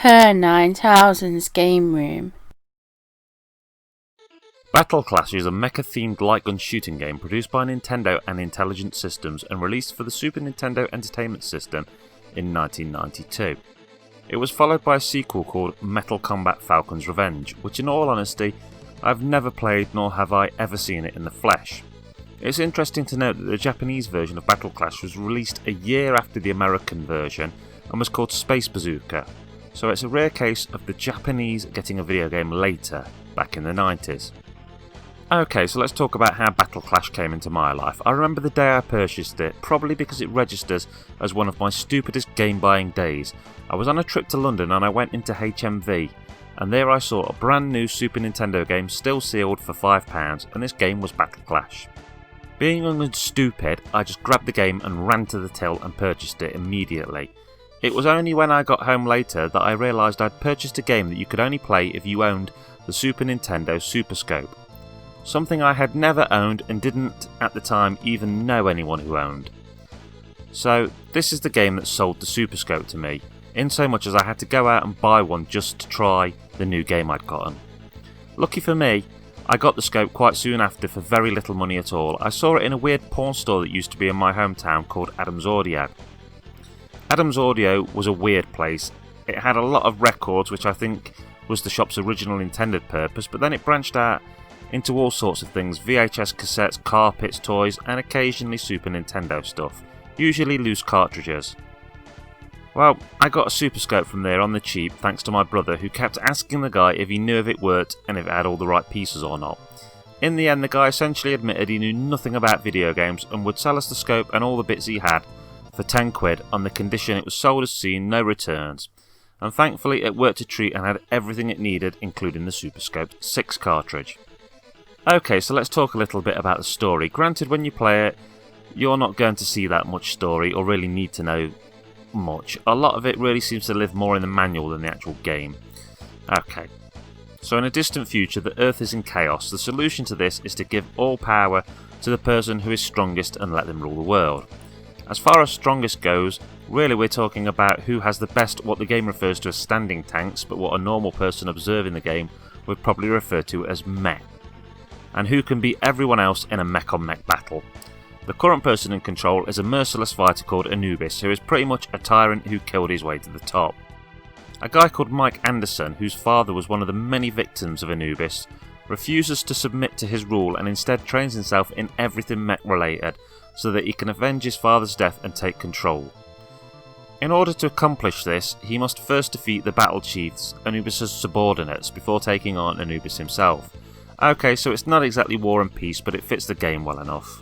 Per 9000's Game Room. Battle Clash is a mecha-themed light gun shooting game produced by Nintendo and Intelligent Systems and released for the Super Nintendo Entertainment System in 1992. It was followed by a sequel called Metal Combat Falcon's Revenge, which in all honesty, I've never played nor have I ever seen it in the flesh. It's interesting to note that the Japanese version of Battle Clash was released a year after the American version and was called Space Bazooka, so it's a rare case of the Japanese getting a video game later, back in the 90s. Okay, so let's talk about how Battle Clash came into my life. I remember the day I purchased it, probably because it registers as one of my stupidest game buying days. I was on a trip to London and I went into HMV, and there I saw a brand new Super Nintendo game still sealed for £5, and this game was Battle Clash. Being young and stupid, I just grabbed the game and ran to the till and purchased it immediately. It was only when I got home later that I realised I'd purchased a game that you could only play if you owned the Super Nintendo Super Scope. Something I had never owned and didn't at the time even know anyone who owned. So this is the game that sold the Super Scope to me, in so much as I had to go out and buy one just to try the new game I'd gotten. Lucky for me, I got the scope quite soon after for very little money at all. I saw it in a weird porn store that used to be in my hometown called Adams Audio. Adams Audio was a weird place. It had a lot of records, which I think was the shop's original intended purpose, but then it branched out into all sorts of things: VHS cassettes, carpets, toys, and occasionally Super Nintendo stuff, usually loose cartridges. Well, I got a Super Scope from there on the cheap thanks to my brother, who kept asking the guy if he knew if it worked and if it had all the right pieces or not. In the end, the guy essentially admitted he knew nothing about video games and would sell us the scope and all the bits he had for £10 on the condition it was sold as seen, no returns. And thankfully it worked a treat and had everything it needed, including the Super Scope 6 cartridge. Okay, so let's talk a little bit about the story. Granted, when you play it, you're not going to see that much story or really need to know much. A lot of it really seems to live more in the manual than the actual game. Okay, so in a distant future, the Earth is in chaos. The solution to this is to give all power to the person who is strongest and let them rule the world. As far as strongest goes, really we're talking about who has the best, what the game refers to as standing tanks, but what a normal person observing the game would probably refer to as mech, and who can beat everyone else in a mech-on-mech battle. The current person in control is a merciless fighter called Anubis, who is pretty much a tyrant who killed his way to the top. A guy called Mike Anderson, whose father was one of the many victims of Anubis, refuses to submit to his rule and instead trains himself in everything mech-related so that he can avenge his father's death and take control. In order to accomplish this, he must first defeat the battle chiefs, Anubis' subordinates, before taking on Anubis himself. Okay, so it's not exactly War and Peace, but it fits the game well enough.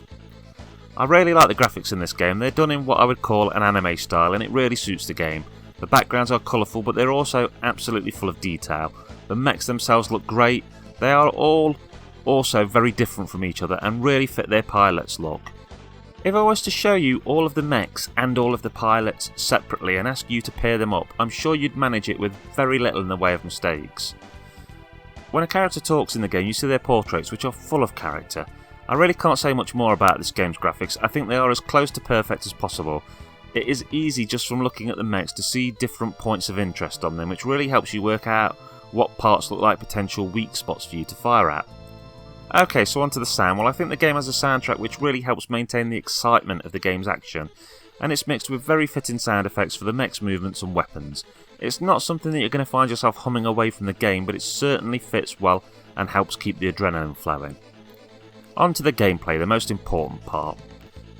I really like the graphics in this game. They're done in what I would call an anime style, and it really suits the game. The backgrounds are colourful, but they're also absolutely full of detail. The mechs themselves look great. They are all also very different from each other and really fit their pilot's look. If I was to show you all of the mechs and all of the pilots separately and ask you to pair them up, I'm sure you'd manage it with very little in the way of mistakes. When a character talks in the game, you see their portraits, which are full of character. I really can't say much more about this game's graphics. I think they are as close to perfect as possible. It is easy just from looking at the mechs to see different points of interest on them, which really helps you work out what parts look like potential weak spots for you to fire at. Okay, so on to the sound. Well, I think the game has a soundtrack which really helps maintain the excitement of the game's action, and it's mixed with very fitting sound effects for the mech's movements and weapons. It's not something that you're going to find yourself humming away from the game, but it certainly fits well and helps keep the adrenaline flowing. On to the gameplay, the most important part.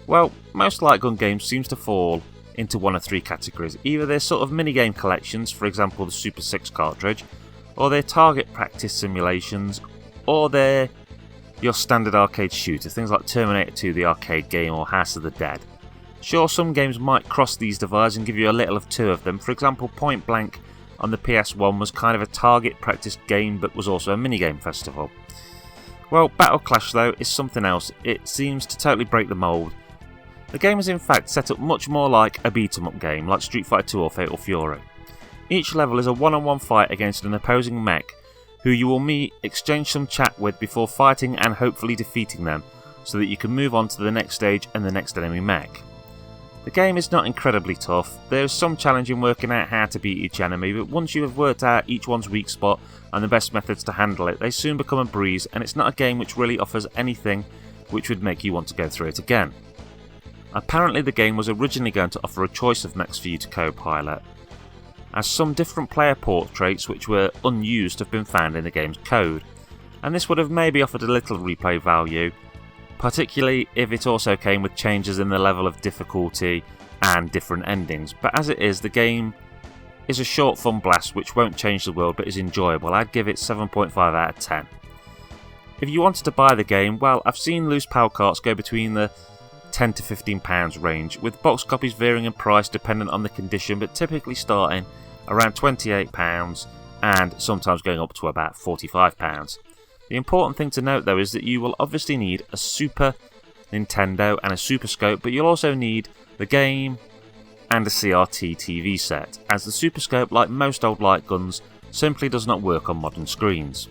Well, most light gun games seems to fall into one of three categories. Either they're sort of minigame collections, for example the Super 6 cartridge, or they're target practice simulations, or they're your standard arcade shooter, things like Terminator 2 the arcade game or House of the Dead. Sure, some games might cross these divides and give you a little of two of them. For example, Point Blank on the PS1 was kind of a target practice game but was also a minigame festival. Well, Battle Clash though is something else. It seems to totally break the mould. The game is in fact set up much more like a beat-em-up game, like Street Fighter 2 or Fatal Fury. Each level is a one-on-one fight against an opposing mech, who you will meet, exchange some chat with before fighting and hopefully defeating them, so that you can move on to the next stage and the next enemy mech. The game is not incredibly tough. There is some challenge in working out how to beat each enemy, but once you have worked out each one's weak spot and the best methods to handle it, they soon become a breeze, and it's not a game which really offers anything which would make you want to go through it again. Apparently the game was originally going to offer a choice of mechs for you to co-pilot, as some different player portraits which were unused have been found in the game's code, and this would have maybe offered a little replay value, particularly if it also came with changes in the level of difficulty and different endings. But as it is, the game is a short fun blast which won't change the world but is enjoyable. I'd give it 7.5 out of 10. If you wanted to buy the game, well, I've seen loose PAL carts go between the £10 to £15 range, with box copies varying in price dependent on the condition, but typically starting around £28 and sometimes going up to about £45. The important thing to note though is that you will obviously need a Super Nintendo and a Super Scope, but you'll also need the game and a CRT TV set, as the Super Scope, like most old light guns, simply does not work on modern screens.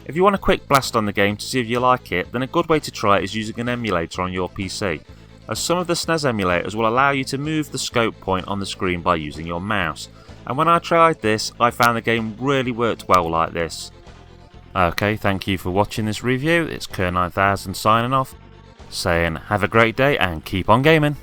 If you want a quick blast on the game to see if you like it, then a good way to try it is using an emulator on your PC, as some of the SNES emulators will allow you to move the scope point on the screen by using your mouse, and when I tried this I found the game really worked well like this. Okay, thank you for watching this review. It's Ker9000 signing off, saying have a great day and keep on gaming.